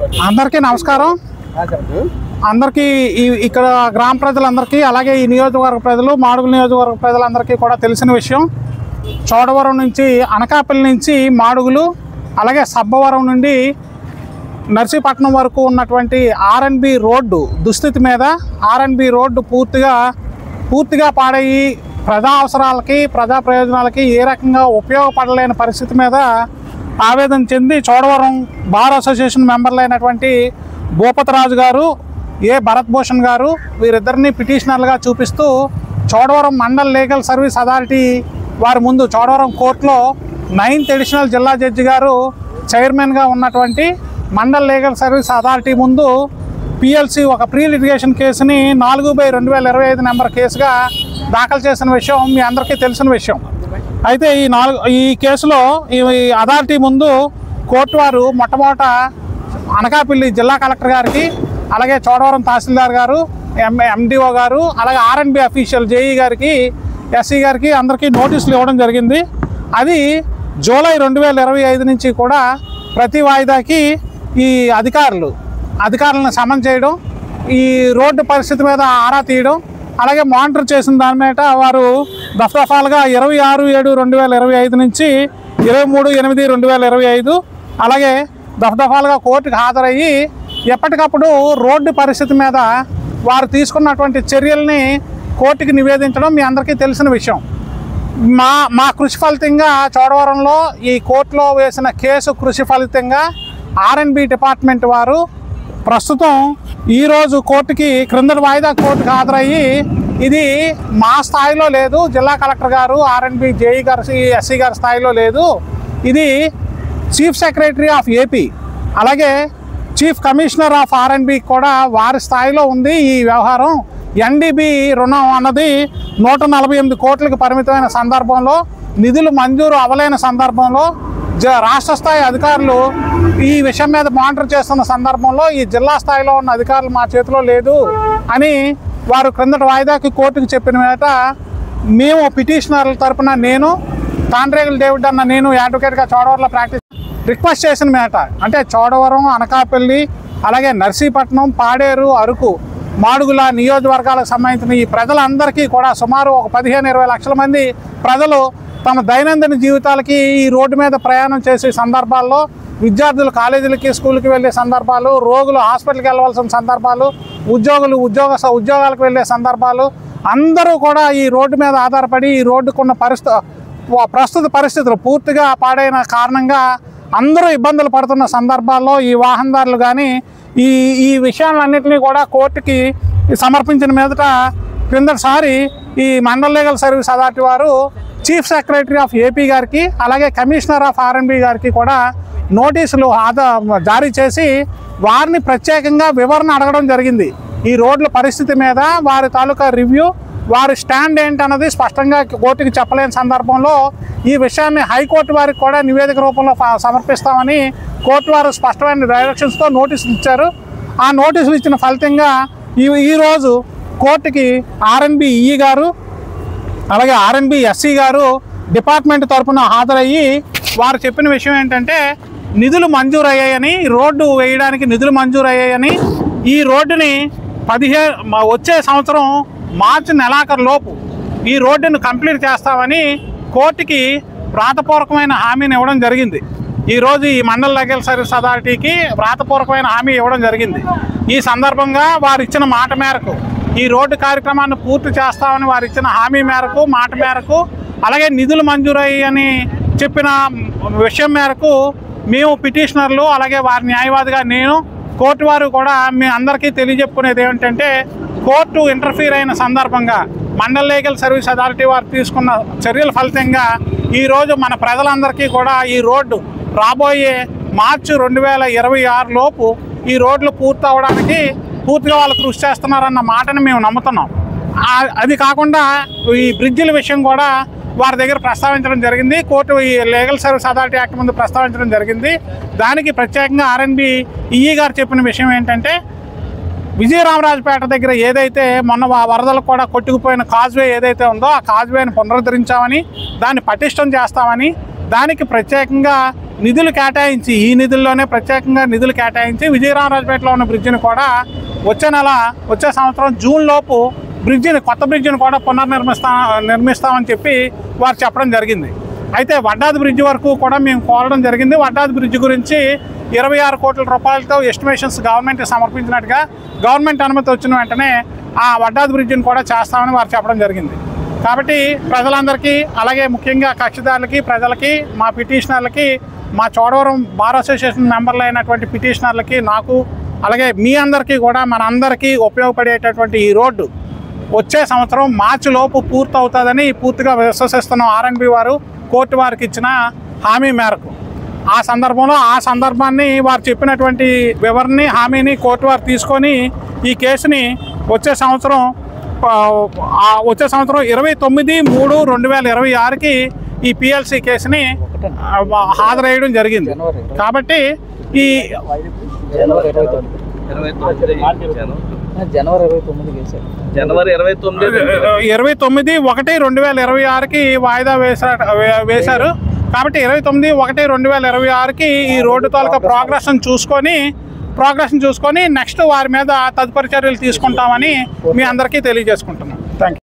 అందరికీ నమస్కారం. అందరికీ ఇక్కడ గ్రామ ప్రజలందరికీ అలాగే ఈ నియోజకవర్గ ప్రజలు మాడుగుల నియోజకవర్గ ప్రజలందరికీ కూడా తెలిసిన విషయం. చోడవరం నుంచి అనకాపల్లి నుంచి మాడుగులు అలాగే సబ్బవరం నుండి నర్సీపట్నం వరకు ఉన్నటువంటి ఆర్ఎన్బి రోడ్డు దుస్థితి మీద ఆర్ఎన్బి రోడ్డు పూర్తిగా పాడయ్యి ప్రజా అవసరాలకి ప్రజా ప్రయోజనాలకి ఏ రకంగా ఉపయోగపడలేని పరిస్థితి మీద ఆవేదన చెంది చోడవరం బార్ అసోసియేషన్ మెంబర్లు అయినటువంటి భూపతిరాజు గారు, భరత్ భూషణ్ గారు వీరిద్దరిని పిటిషనర్లుగా చూపిస్తూ Chodavaram mandal legal service authority వారి ముందు చోడవరం కోర్టులో 9th ఎడిషనల్ జిల్లా జడ్జి గారు చైర్మన్గా ఉన్నటువంటి మండల్ లీగల్ సర్వీస్ అథారిటీ ముందు పిఎల్సి ఒక ప్రీ లిటిగేషన్ కేసుని 4/2025 నెంబర్ కేసుగా దాఖలు చేసిన విషయం మీ అందరికీ తెలిసిన విషయం. అయితే ఈ కేసులో ఈ అథారిటీ ముందు కోర్టు వారు మొట్టమొదట అనకాపల్లి జిల్లా కలెక్టర్ గారికి అలాగే చోడవరం తహసీల్దార్ గారు, ఎండిఓ గారు అలాగే ఆర్ఎన్బి అఫీషియల్ జేఈ గారికి, ఎస్సీ గారికి అందరికీ నోటీసులు ఇవ్వడం జరిగింది. అది జూలై 2025 నుంచి కూడా ప్రతి వాయిదాకి ఈ అధికారులను సమన్ చేయడం, ఈ రోడ్డు పరిస్థితి మీద ఆరా తీయడం అలాగే మానిటర్ చేసిన దాని మీద వారు దఫాలుగా 26/7/2025 నుంచి 23/8/2025 అలాగే దఫాలుగా కోర్టుకు హాజరయ్యి ఎప్పటికప్పుడు రోడ్డు పరిస్థితి మీద వారు తీసుకున్నటువంటి చర్యల్ని కోర్టుకి నివేదించడం మీ అందరికీ తెలిసిన విషయం. మా కృషి ఫలితంగా చోడవరంలో ఈ కోర్టులో వేసిన కేసు కృషి ఫలితంగా ఆర్ఎన్బి డిపార్ట్మెంట్ వారు ప్రస్తుతం ఈరోజు కోర్టుకి క్రిందటి వాయిదా కోర్టుకి హాజరయ్యి ఇది మా స్థాయిలో లేదు, జిల్లా కలెక్టర్ గారు ఆర్ఎన్బి జేఈ గారు ఎస్సీ గారి స్థాయిలో లేదు, ఇది చీఫ్ సెక్రటరీ ఆఫ్ ఏపీ అలాగే చీఫ్ కమిషనర్ ఆఫ్ ఆర్ఎన్బి కూడా వారి స్థాయిలో ఉంది. ఈ వ్యవహారం ఎన్డీబీ రుణం అన్నది 148 కోట్లకు పరిమితమైన సందర్భంలో నిధులు మంజూరు అవ్వలేని సందర్భంలో రాష్ట్ర స్థాయి అధికారులు ఈ విషయం మీద మానిటర్ చేస్తున్న సందర్భంలో ఈ జిల్లా స్థాయిలో ఉన్న అధికారులు మా చేతిలో లేదు అని వారు క్రిందటి వాయిదాకి కోర్టుకు చెప్పిన మీద మేము పిటిషనర్ల తరపున నేను తాండ్రేగుల డేవిడ్ అన్న నేను అడ్వకేట్గా చోడవరంలో ప్రాక్టీస్ రిక్వెస్ట్ చేసిన మీద అంటే చోడవరం, అనకాపల్లి అలాగే నర్సీపట్నం, పాడేరు, అరకు, మాడుగుల నియోజకవర్గాలకు సంబంధించిన ఈ ప్రజలందరికీ కూడా సుమారు ఒక 15-20 లక్షల మంది ప్రజలు తమ దైనందిన జీవితాలకి ఈ రోడ్డు మీద ప్రయాణం చేసే సందర్భాల్లో విద్యార్థులు కాలేజీలకి స్కూల్కి వెళ్ళే సందర్భాలు, రోగులు హాస్పిటల్కి వెళ్ళవలసిన సందర్భాలు, ఉద్యోగులు ఉద్యోగాలకు వెళ్ళే సందర్భాలు అందరూ కూడా ఈ రోడ్డు మీద ఆధారపడి ఈ రోడ్డుకున్న ప్రస్తుత పరిస్థితులు పూర్తిగా పాడైన కారణంగా అందరూ ఇబ్బందులు పడుతున్న సందర్భాల్లో ఈ వాహనదారులు కానీ ఈ విషయాలన్నింటినీ కూడా కోర్టుకి సమర్పించిన మీదట క్రిందటిసారి ఈ మండల్ లీగల్ సర్వీస్ అథారిటీ వారు చీఫ్ సెక్రటరీ ఆఫ్ ఏపీ గారికి అలాగే కమిషనర్ ఆఫ్ ఆర్ఎన్బి గారికి కూడా నోటీసులు జారీ చేసి వారిని ప్రత్యేకంగా వివరణ అడగడం జరిగింది. ఈ రోడ్ల పరిస్థితి మీద వారి తాలూకా రివ్యూ, వారి స్టాండ్ ఏంటన్నది స్పష్టంగా కోర్టుకి చెప్పలేని సందర్భంలో ఈ విషయాన్ని హైకోర్టు వారికి కూడా నివేదిక రూపంలో సమర్పిస్తామని కోర్టు వారు స్పష్టమైన డైరెక్షన్స్తో నోటీసులు ఇచ్చారు. ఆ నోటీసులు ఇచ్చిన ఫలితంగా ఈరోజు కోర్టుకి ఆర్ఎన్బి ఈఈ గారు అలాగే ఆర్ఎన్బి ఎస్సీ గారు డిపార్ట్మెంట్ తరఫున హాజరయ్యి వారు చెప్పిన విషయం ఏంటంటే నిధులు మంజూరయ్యాయని, రోడ్డు వేయడానికి నిధులు మంజూరయ్యాయని, ఈ రోడ్డుని వచ్చే సంవత్సరం మార్చి నెలాఖరులోపు ఈ రోడ్డును కంప్లీట్ చేస్తామని కోర్టుకి వ్రాతపూర్వకమైన హామీని ఇవ్వడం జరిగింది. ఈరోజు ఈ మండల్ లీగల్ సర్వీస్ అథారిటీకి వ్రాతపూర్వకమైన హామీ ఇవ్వడం జరిగింది. ఈ సందర్భంగా వారు ఇచ్చిన మాట మేరకు ఈ రోడ్డు కార్యక్రమాన్ని పూర్తి చేస్తామని వారు ఇచ్చిన హామీ మేరకు, మాట మేరకు అలాగే నిధులు మంజూరయ్యని చెప్పిన విషయం మేరకు మేము పిటిషనర్లు అలాగే వారి న్యాయవాదిగా నేను కోర్టు వారు కూడా మీ అందరికీ తెలియజెప్పుకునేది ఏమిటంటే కోర్టు ఇంటర్ఫీర్ అయిన సందర్భంగా మండల్ లీగల్ సర్వీస్ అథారిటీ వారు తీసుకున్న చర్యల ఫలితంగా ఈరోజు మన ప్రజలందరికీ కూడా ఈ రోడ్డు రాబోయే మార్చి 2026 లోపు ఈ రోడ్లు పూర్తి అవడానికి పూర్తిగా వాళ్ళు కృషి చేస్తున్నారన్న మాటని మేము నమ్ముతున్నాం. అది కాకుండా ఈ బ్రిడ్జిల విషయం కూడా వారి దగ్గర ప్రస్తావించడం జరిగింది. కోర్టు ఈ లీగల్ సర్వీస్ అథారిటీ యాక్ట్ ముందు ప్రస్తావించడం జరిగింది. దానికి ప్రత్యేకంగా ఆర్ఎన్బి ఈఈ గారు చెప్పిన విషయం ఏంటంటే విజయరామరాజపేట దగ్గర ఏదైతే మొన్న వరదలకు కూడా కొట్టుకుపోయిన కాజ్వే ఏదైతే ఉందో ఆ కాజ్వేని పునరుద్ధరించామని, దాన్ని పటిష్టం చేస్తామని, దానికి ప్రత్యేకంగా నిధులు కేటాయించి ఈ నిధుల్లోనే ప్రత్యేకంగా నిధులు కేటాయించి విజయరామరాజపేటలో ఉన్న బ్రిడ్జిని కూడా వచ్చే సంవత్సరం జూన్ లోపు కొత్త బ్రిడ్జిని కూడా నిర్మిస్తామని చెప్పి వారు చెప్పడం జరిగింది. అయితే వడ్డాది బ్రిడ్జి వరకు కూడా మేము కోరడం జరిగింది. వడ్డాది బ్రిడ్జి గురించి 26 కోట్ల రూపాయలతో ఎస్టిమేషన్స్ గవర్నమెంట్ సమర్పించినట్టుగా గవర్నమెంట్ అనుమతి వచ్చిన వెంటనే ఆ వడ్డాది బ్రిడ్జిని కూడా చేస్తామని వారు చెప్పడం జరిగింది. కాబట్టి ప్రజలందరికీ, అలాగే ముఖ్యంగా కక్షిదారులకి, ప్రజలకి, మా పిటిషనర్లకి, మా చోడవరం బార్ అసోసియేషన్ మెంబర్లు అయినటువంటి పిటిషనర్లకి, నాకు, అలాగే మీ అందరికీ కూడా మనందరికీ ఉపయోగపడేటటువంటి ఈ రోడ్డు వచ్చే సంవత్సరం మార్చి లోపు పూర్తవుతుందని పూర్తిగా విశ్వసిస్తున్నాం. ఆర్ఎండ్బి వారు కోర్టు వారికి ఇచ్చిన హామీ మేరకు ఆ సందర్భాన్ని వారు చెప్పినటువంటి వివరణని, హామీని కోర్టు వారు తీసుకొని ఈ కేసుని వచ్చే సంవత్సరం 29/3/2026కి ఈ పిఎల్సి కేసుని హాజరయ్యడం జరిగింది. కాబట్టి ఈ జనవరి 29/1/2026కి వాయిదా వేశారు. కాబట్టి 29/1/2026కి ఈ రోడ్డు తాలూకా ప్రోగ్రెషన్ చూసుకొని నెక్స్ట్ వారి మీద తదుపరి చర్యలు తీసుకుంటామని మీ అందరికీ తెలియజేసుకుంటున్నాం. Thank you.